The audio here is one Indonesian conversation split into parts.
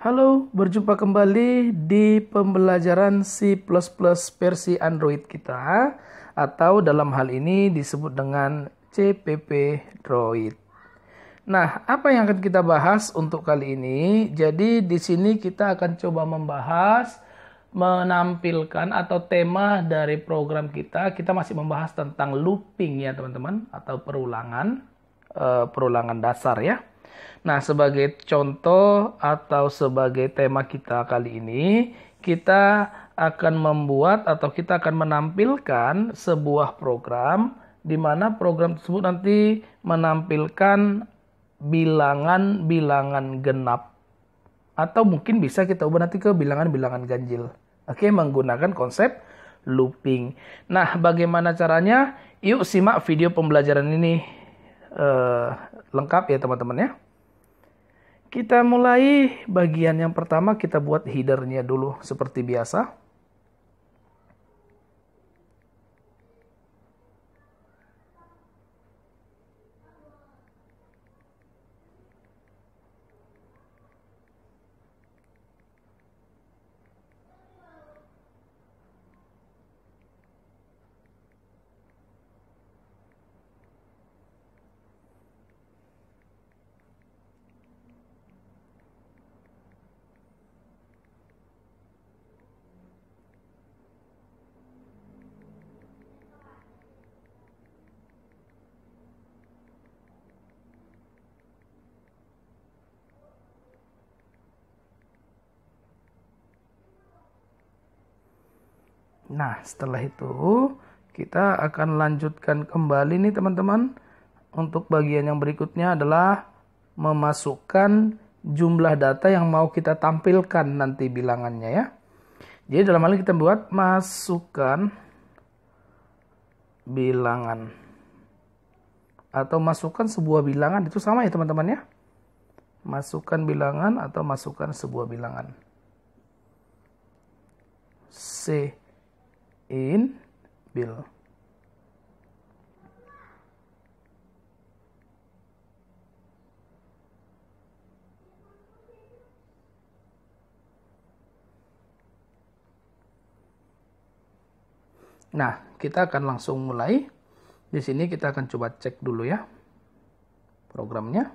Halo, berjumpa kembali di pembelajaran C++ versi Android kita, atau dalam hal ini disebut dengan CPP Droid. Nah, apa yang akan kita bahas untuk kali ini? Jadi di sini kita akan coba membahas, menampilkan atau tema dari program kita. Kita masih membahas tentang looping ya teman-teman, atau perulangan dasar ya. Nah, sebagai contoh atau sebagai tema kita kali ini, kita akan membuat atau kita akan menampilkan sebuah program di mana program tersebut nanti menampilkan bilangan-bilangan genap. Atau mungkin bisa kita ubah nanti ke bilangan-bilangan ganjil. Oke, menggunakan konsep looping. Nah, bagaimana caranya? Yuk simak video pembelajaran ini lengkap ya teman-teman ya. Kita mulai bagian yang pertama, kita buat headernya dulu seperti biasa. Nah, setelah itu kita akan lanjutkan kembali nih teman-teman. Untuk bagian yang berikutnya adalah memasukkan jumlah data yang mau kita tampilkan nanti bilangannya ya. Jadi dalam hal ini kita buat masukkan bilangan. Atau masukkan sebuah bilangan, itu sama ya teman-teman ya. Masukkan bilangan atau masukkan sebuah bilangan. C in bill. Nah, kita akan langsung mulai. Di sini kita akan coba cek dulu ya programnya.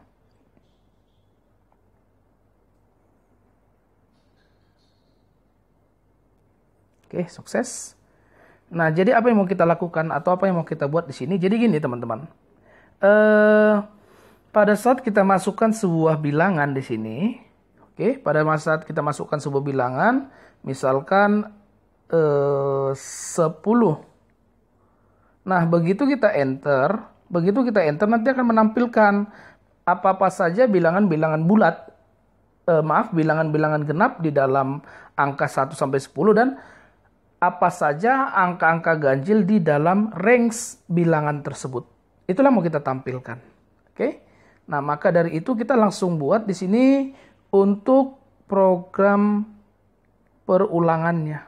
Oke, sukses. Nah, jadi apa yang mau kita lakukan atau apa yang mau kita buat di sini? Jadi gini teman-teman. Pada saat kita masukkan sebuah bilangan di sini, pada saat kita masukkan sebuah bilangan, misalkan 10. Nah, begitu kita enter nanti akan menampilkan apa-apa saja bilangan-bilangan bulat. Bilangan-bilangan genap di dalam angka 1 sampai 10 dan apa saja angka-angka ganjil di dalam range bilangan tersebut. Itulah mau kita tampilkan. Oke. Nah, maka dari itu kita langsung buat di sini untuk program perulangannya.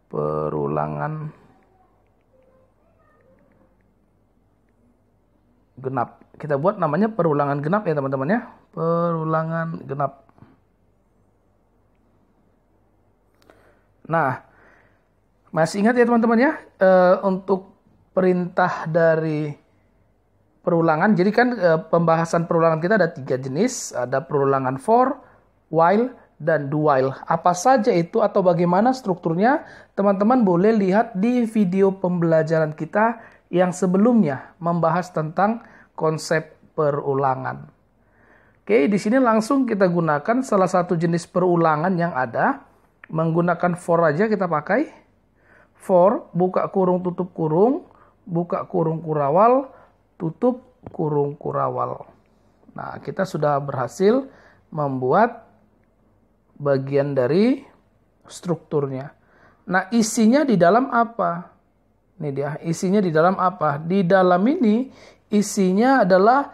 Perulangan genap. Kita buat namanya perulangan genap ya teman-teman ya. Perulangan genap. Nah, masih ingat ya teman-teman ya, untuk perintah dari perulangan. Jadi kan pembahasan perulangan kita ada 3 jenis. Ada perulangan for, while, dan do while. Apa saja itu atau bagaimana strukturnya, teman-teman boleh lihat di video pembelajaran kita yang sebelumnya membahas tentang konsep perulangan. Oke, di sini langsung kita gunakan salah satu jenis perulangan yang ada. Menggunakan for aja kita pakai. For, buka kurung, tutup kurung, buka kurung kurawal, tutup kurung kurawal. Nah, kita sudah berhasil membuat bagian dari strukturnya. Nah, isinya di dalam apa? Ini dia, isinya di dalam apa? Di dalam ini, isinya adalah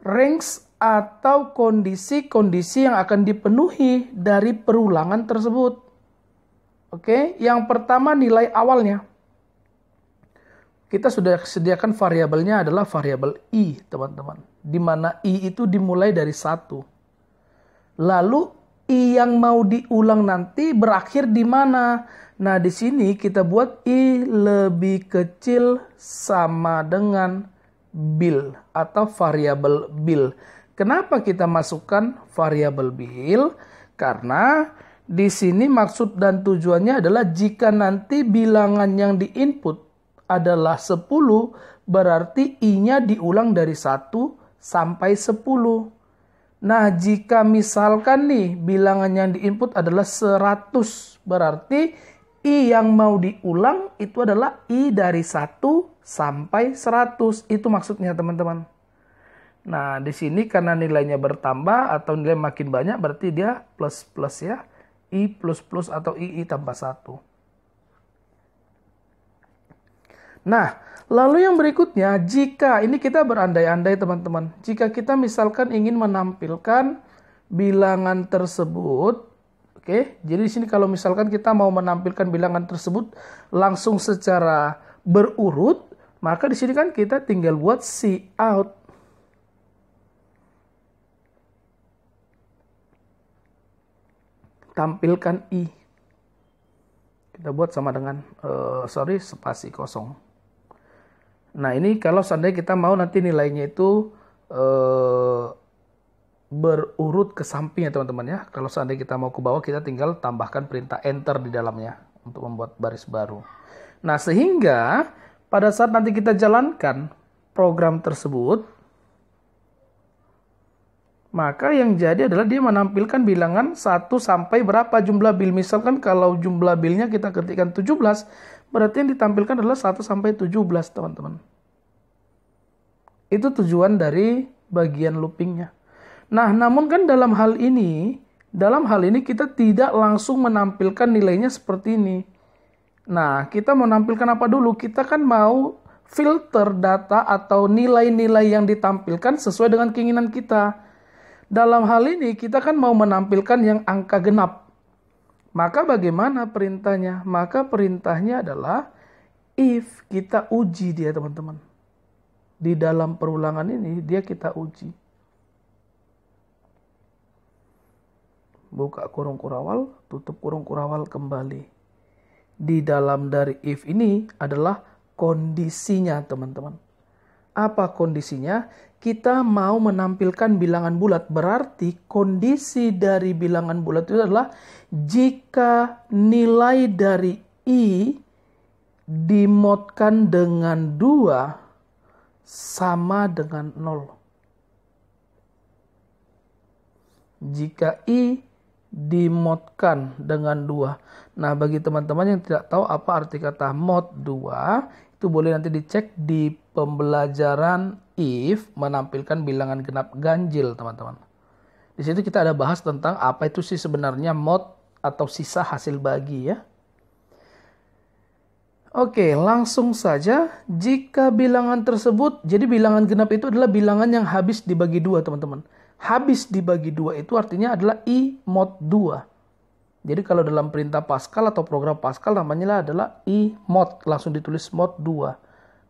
range atau kondisi-kondisi yang akan dipenuhi dari perulangan tersebut. Oke, yang pertama nilai awalnya. Kita sudah sediakan variabelnya adalah variabel i, teman-teman. Di mana i itu dimulai dari 1. Lalu I yang mau diulang nanti berakhir di mana? Nah, di sini kita buat I lebih kecil sama dengan bil atau variabel bil. Kenapa kita masukkan variabel bil? Karena di sini maksud dan tujuannya adalah jika nanti bilangan yang diinput adalah 10, berarti I-nya diulang dari 1 sampai 10. Nah, jika misalkan nih bilangan yang diinput adalah 100, berarti I yang mau diulang itu adalah I dari 1 sampai 100. Itu maksudnya teman-teman. Nah, di sini karena nilainya bertambah atau nilai makin banyak berarti dia plus-plus ya. I plus-plus atau I tambah 1. Nah, lalu yang berikutnya, jika ini kita berandai-andai teman-teman. Jika kita misalkan ingin menampilkan bilangan tersebut, oke. Jadi di sini kalau misalkan kita mau menampilkan bilangan tersebut langsung secara berurut, maka di sini kan kita tinggal buat cout. Tampilkan I. Kita buat sama dengan spasi kosong. Nah, ini kalau seandainya kita mau nanti nilainya itu berurut ke samping ya teman-teman ya. Kalau seandainya kita mau ke bawah, kita tinggal tambahkan perintah enter di dalamnya untuk membuat baris baru. Nah, sehingga pada saat nanti kita jalankan program tersebut, maka yang jadi adalah dia menampilkan bilangan 1 sampai berapa jumlah bil. Misalkan kalau jumlah bilnya kita ketikkan 17, berarti yang ditampilkan adalah 1 sampai 17, teman-teman. Itu tujuan dari bagian loopingnya. Nah, namun kan dalam hal ini kita tidak langsung menampilkan nilainya seperti ini. Nah, kita mau nampilkan apa dulu? Kita kan mau filter data atau nilai-nilai yang ditampilkan sesuai dengan keinginan kita. Dalam hal ini kita kan mau menampilkan yang angka genap. Maka bagaimana perintahnya? Maka perintahnya adalah if kita uji dia teman-teman. Di dalam perulangan ini dia kita uji. Buka kurung kurawal, tutup kurung kurawal kembali. Di dalam dari if ini adalah kondisinya teman-teman. Apa kondisinya? Kita mau menampilkan bilangan bulat. Berarti kondisi dari bilangan bulat itu adalah jika nilai dari I dimodkan dengan 2 sama dengan 0. Jika I dimodkan dengan 2. Nah, bagi teman-teman yang tidak tahu apa arti kata mod 2, itu boleh nanti dicek di pembelajaran if menampilkan bilangan genap ganjil, teman-teman. Di situ kita ada bahas tentang apa itu sih sebenarnya mod atau sisa hasil bagi ya. Oke, langsung saja. Jika bilangan tersebut, jadi bilangan genap itu adalah bilangan yang habis dibagi 2, teman-teman. Habis dibagi 2 itu artinya adalah I mod 2. Jadi kalau dalam perintah Pascal atau program Pascal namanya adalah I mod. Langsung ditulis mod 2.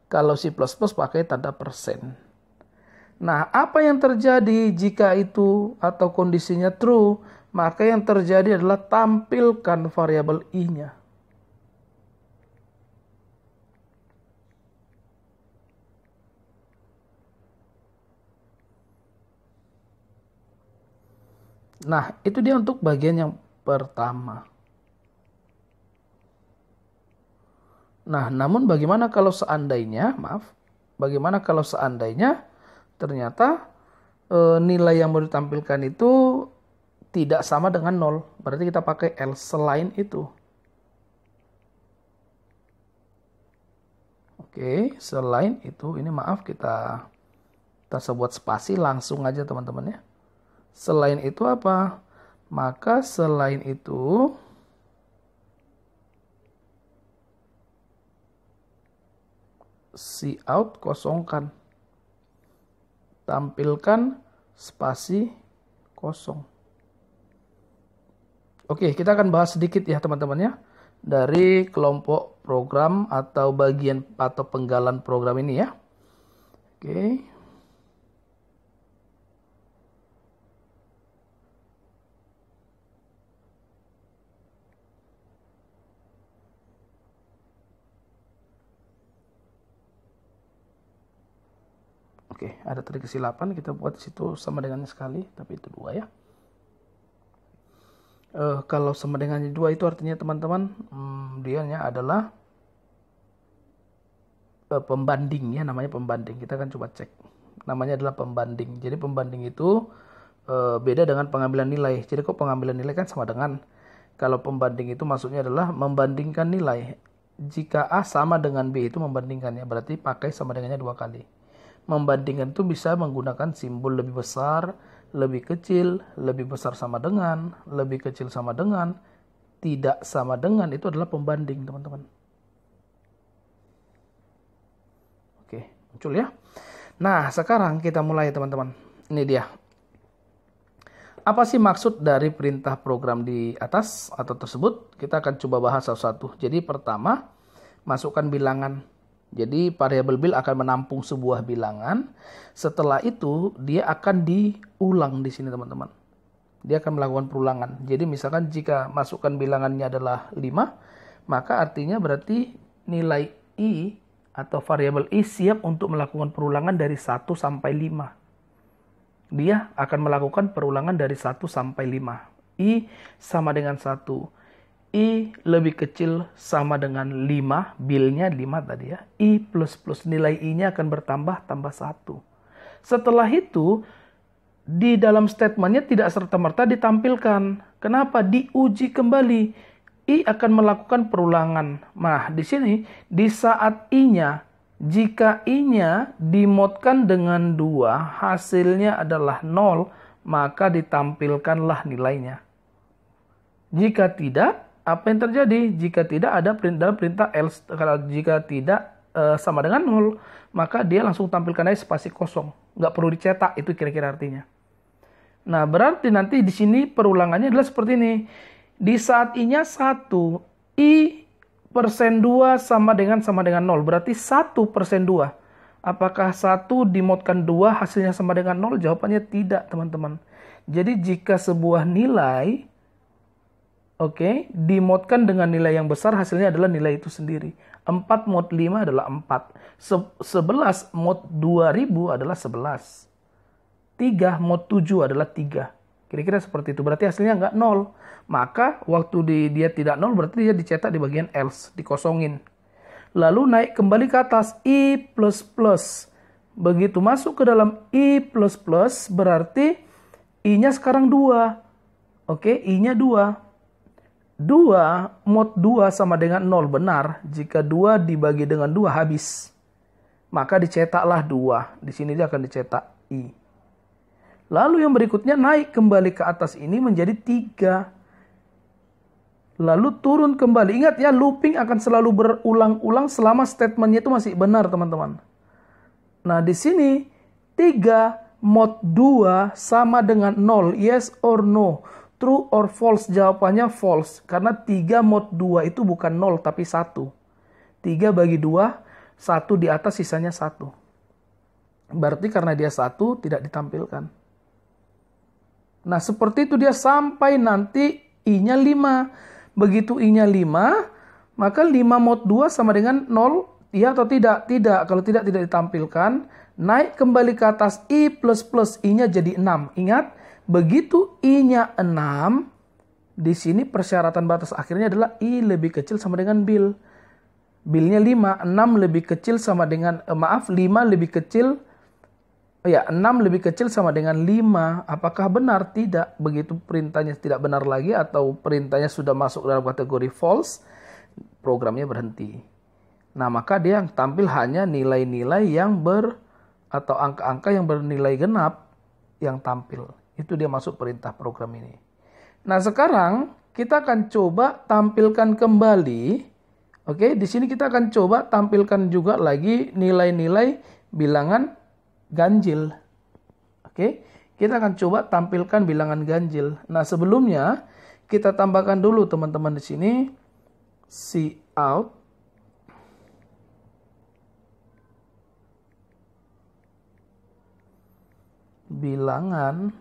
Kalau C++ pakai tanda persen. Nah, apa yang terjadi jika itu atau kondisinya true? Maka yang terjadi adalah tampilkan variabel I-nya. Nah, itu dia untuk bagian yang pertama. Nah, namun bagaimana kalau seandainya, bagaimana kalau seandainya ternyata nilai yang mau ditampilkan itu tidak sama dengan 0. Berarti kita pakai else selain itu. Oke, selain itu, ini kita buat spasi langsung aja teman-teman ya. Selain itu apa? Maka selain itu cout kosongkan. Tampilkan spasi kosong. Oke, kita akan bahas sedikit ya teman-teman ya. Dari kelompok program atau bagian atau penggalan program ini ya. Oke. Oke, ada tadi kesilapan, kita buat di situ sama dengannya sekali, tapi itu 2 ya. Kalau sama dengannya 2 itu artinya teman-teman, dianya adalah pembanding ya, namanya pembanding. Kita akan coba cek. Namanya adalah pembanding. Jadi pembanding itu beda dengan pengambilan nilai. Jadi kok pengambilan nilai kan sama dengan, kalau pembanding itu maksudnya adalah membandingkan nilai. Jika A sama dengan B itu membandingkannya, berarti pakai sama dengannya 2 kali. Membandingkan itu bisa menggunakan simbol lebih besar, lebih kecil, lebih besar sama dengan, lebih kecil sama dengan, tidak sama dengan, itu adalah pembanding teman-teman. Oke, muncul ya. Nah, sekarang kita mulai teman-teman. Ini dia. Apa sih maksud dari perintah program di atas atau tersebut? Kita akan coba bahas satu-satu. Jadi pertama, masukkan bilangan. Jadi variabel bil akan menampung sebuah bilangan. Setelah itu dia akan diulang di sini teman-teman. Dia akan melakukan perulangan. Jadi misalkan jika masukkan bilangannya adalah 5, maka artinya berarti nilai I atau variabel I siap untuk melakukan perulangan dari 1 sampai 5. Dia akan melakukan perulangan dari 1 sampai 5. I sama dengan 1. I lebih kecil sama dengan 5, bilnya 5 tadi ya. I plus nilai I-nya akan bertambah, tambah 1. Setelah itu, di dalam statementnya tidak serta-merta ditampilkan. Kenapa? Diuji kembali. I akan melakukan perulangan. Nah, di sini, di saat I-nya, jika I-nya dimodkan dengan 2, hasilnya adalah 0, maka ditampilkanlah nilainya. Jika tidak, apa yang terjadi? Jika tidak ada perintah else, kalau jika tidak sama dengan 0, maka dia langsung tampilkan aja spasi kosong. Nggak perlu dicetak, itu kira-kira artinya. Nah, berarti nanti di sini perulangannya adalah seperti ini. Di saat I-nya 1, I persen 2 sama dengan 0. Berarti 1 persen 2. Apakah 1 dimodkan 2 hasilnya sama dengan 0? Jawabannya tidak, teman-teman. Jadi jika sebuah nilai dimodkan dengan nilai yang besar, hasilnya adalah nilai itu sendiri. 4 mod 5 adalah 4. 11 mod 2000 adalah 11. 3 mod 7 adalah 3. Kira-kira seperti itu. Berarti hasilnya nggak 0. Maka waktu dia tidak 0, berarti dia dicetak di bagian else, dikosongin. Lalu naik kembali ke atas, I++. Begitu masuk ke dalam I++, berarti I-nya sekarang 2. I-nya 2. 2 mod 2 sama dengan 0, benar. Jika 2 dibagi dengan 2 habis. Maka dicetaklah 2. Di sini dia akan dicetak I. Lalu yang berikutnya naik kembali ke atas ini menjadi 3. Lalu turun kembali. Ingat ya, looping akan selalu berulang-ulang selama statementnya itu masih benar, teman-teman. Nah, di sini 3 mod 2 sama dengan 0. Yes or no? True or false? Jawabannya false. Karena 3 mod 2 itu bukan 0, tapi 1. 3 bagi 2, 1 di atas, sisanya 1. Berarti karena dia 1, tidak ditampilkan. Nah, seperti itu dia sampai nanti I-nya 5. Begitu I-nya 5, maka 5 mod 2 sama dengan 0. Iya atau tidak? Tidak. Kalau tidak ditampilkan. Naik kembali ke atas I++. I-nya jadi 6. Ingat, begitu I-nya 6, di sini persyaratan batas akhirnya adalah I lebih kecil sama dengan bil. Bilnya 5, 6 lebih kecil sama dengan, 5 lebih kecil, 6 lebih kecil sama dengan 5. Apakah benar? Tidak. Begitu perintahnya tidak benar lagi atau perintahnya sudah masuk dalam kategori false, programnya berhenti. Nah, maka dia tampil hanya nilai-nilai yang atau angka-angka yang bernilai genap yang tampil. Itu dia masuk perintah program ini. Nah, sekarang kita akan coba tampilkan kembali. Di sini kita akan coba tampilkan juga lagi nilai-nilai bilangan ganjil. Kita akan coba tampilkan bilangan ganjil. Nah, sebelumnya kita tambahkan dulu teman-teman di sini cout bilangan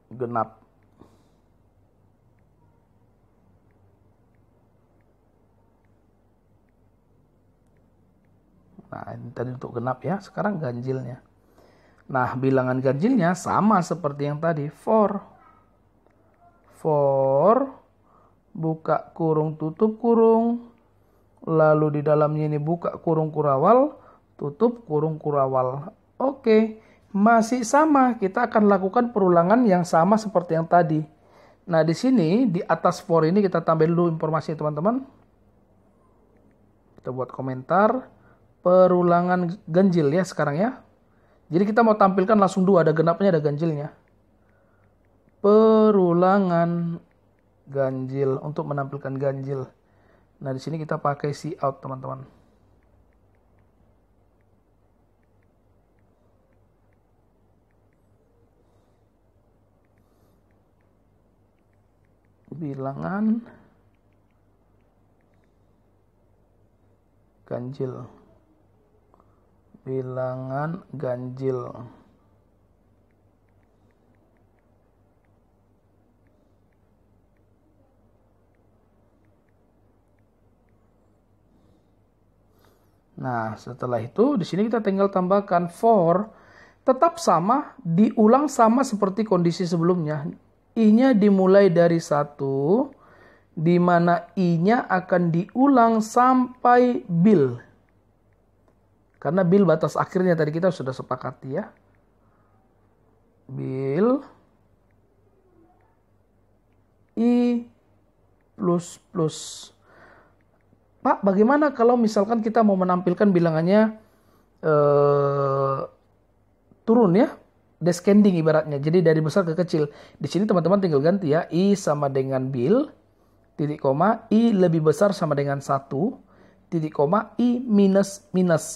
genap. Nah, ini tadi untuk genap ya. Sekarang ganjilnya. Nah, bilangan ganjilnya sama seperti yang tadi. For buka kurung tutup kurung. Lalu di dalamnya ini buka kurung kurawal, tutup kurung kurawal. Oke, masih sama. Kita akan lakukan perulangan yang sama seperti yang tadi. Nah, di sini di atas for ini kita tambah dulu informasi teman-teman. Kita buat komentar. Perulangan ganjil ya sekarang ya. Jadi kita mau tampilkan langsung dua, ada genapnya, ada ganjilnya. Perulangan ganjil untuk menampilkan ganjil. Nah, di sini kita pakai cout, teman-teman. Bilangan ganjil. Bilangan ganjil. Nah, setelah itu di sini kita tinggal tambahkan for, tetap sama, diulang sama seperti kondisi sebelumnya. I-nya dimulai dari 1, di mana I-nya akan diulang sampai bil. Karena bil batas akhirnya tadi kita sudah sepakati ya. Bil I plus. Pak, bagaimana kalau misalkan kita mau menampilkan bilangannya turun ya, descending ibaratnya. Jadi dari besar ke kecil. Di sini teman-teman tinggal ganti ya, I sama dengan bil, titik koma, I lebih besar sama dengan 1, titik koma, I minus.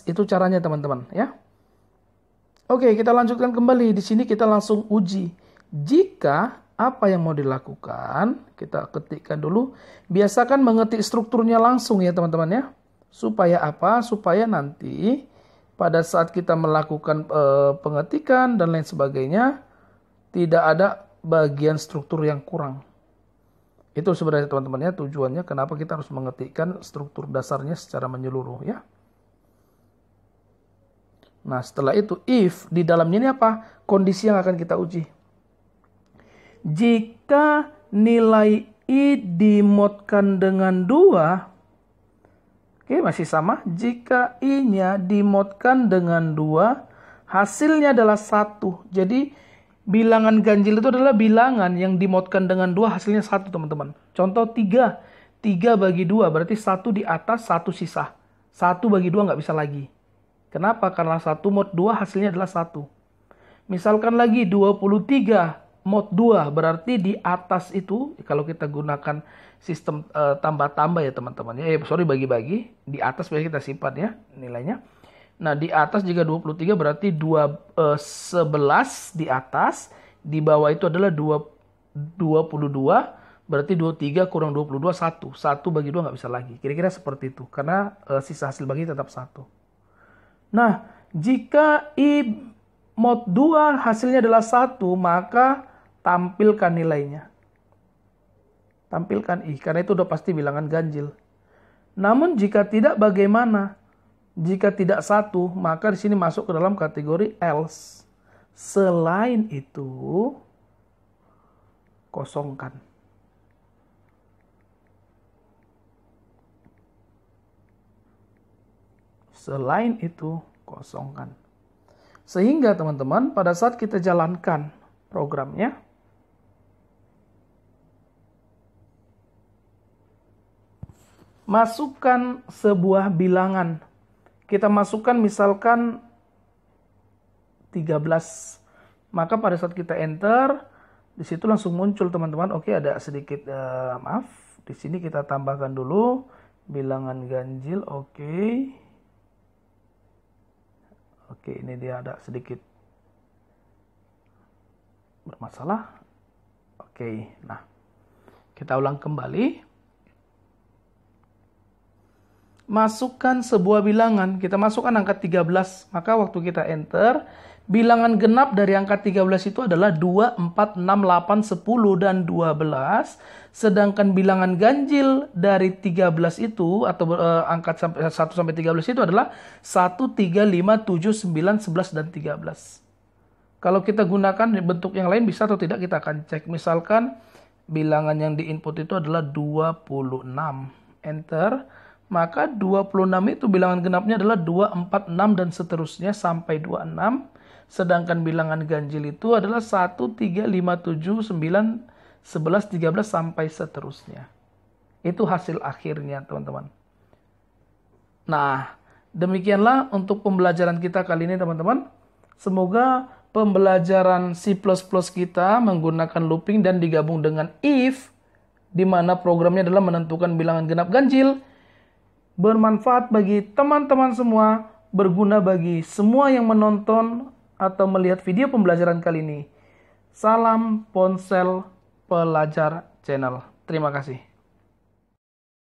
Itu caranya teman-teman ya. Oke, kita lanjutkan kembali. Di sini kita langsung uji. Jika apa yang mau dilakukan, kita ketikkan dulu. Biasakan mengetik strukturnya langsung ya teman-teman ya. Supaya apa? Supaya nanti pada saat kita melakukan pengetikan dan lain sebagainya, tidak ada bagian struktur yang kurang. Itu sebenarnya teman-teman ya tujuannya kenapa kita harus mengetikkan struktur dasarnya secara menyeluruh ya. Nah, setelah itu if di dalamnya ini apa? Kondisi yang akan kita uji. Jika nilai I dimodkan dengan 2, oke masih sama. Jika I-nya dimodkan dengan 2, hasilnya adalah 1. Jadi bilangan ganjil itu adalah bilangan yang dimodkan dengan 2, hasilnya 1 teman-teman. Contoh 3. 3 bagi 2 berarti 1 di atas, 1 sisa. 1 bagi 2 nggak bisa lagi. Kenapa? Karena 1 mod 2 hasilnya adalah 1. Misalkan lagi 23 mod 2 berarti di atas itu kalau kita gunakan sistem tambah-tambah ya teman-teman ya. Bagi-bagi. Di atas biasanya kita simpan ya nilainya. Nah, di atas jika 23 berarti 11 di atas, di bawah itu adalah 22, berarti 23 kurang 22 1. 1 bagi 2 nggak bisa lagi. Kira-kira seperti itu karena sisa hasil bagi tetap 1. Nah, jika I mod 2 hasilnya adalah 1, maka tampilkan nilainya. Tampilkan I, karena itu udah pasti bilangan ganjil. Namun jika tidak bagaimana? Jika tidak 1, maka di sini masuk ke dalam kategori else. Selain itu, kosongkan. Selain itu, kosongkan. Sehingga teman-teman pada saat kita jalankan programnya, masukkan sebuah bilangan. Kita masukkan misalkan 13. Maka pada saat kita enter, di situ langsung muncul teman-teman. Oke, ada sedikit maaf. Di sini kita tambahkan dulu bilangan ganjil. Oke, ini dia ada sedikit bermasalah. Oke, nah kita ulang kembali. Masukkan sebuah bilangan, kita masukkan angka 13, maka waktu kita enter, Bilangan genap dari angka 13 itu adalah 2, 4, 6, 8, 10, dan 12. Sedangkan bilangan ganjil dari 13 itu, atau angka 1 sampai 13 itu adalah 1, 3, 5, 7, 9, 11, dan 13. Kalau kita gunakan bentuk yang lain bisa atau tidak kita akan cek. Misalkan bilangan yang diinput itu adalah 26. Enter. Maka 26 itu bilangan genapnya adalah 2, 4, 6, dan seterusnya sampai 26. Sedangkan bilangan ganjil itu adalah 1, 3, 5, 7, 9, 11, 13, sampai seterusnya. Itu hasil akhirnya, teman-teman. Nah, demikianlah untuk pembelajaran kita kali ini, teman-teman. Semoga pembelajaran C++ kita menggunakan looping dan digabung dengan if, di mana programnya adalah menentukan bilangan genap ganjil, bermanfaat bagi teman-teman semua, berguna bagi semua yang menonton atau melihat video pembelajaran kali ini. Salam Ponsel Pelajar Channel. Terima kasih.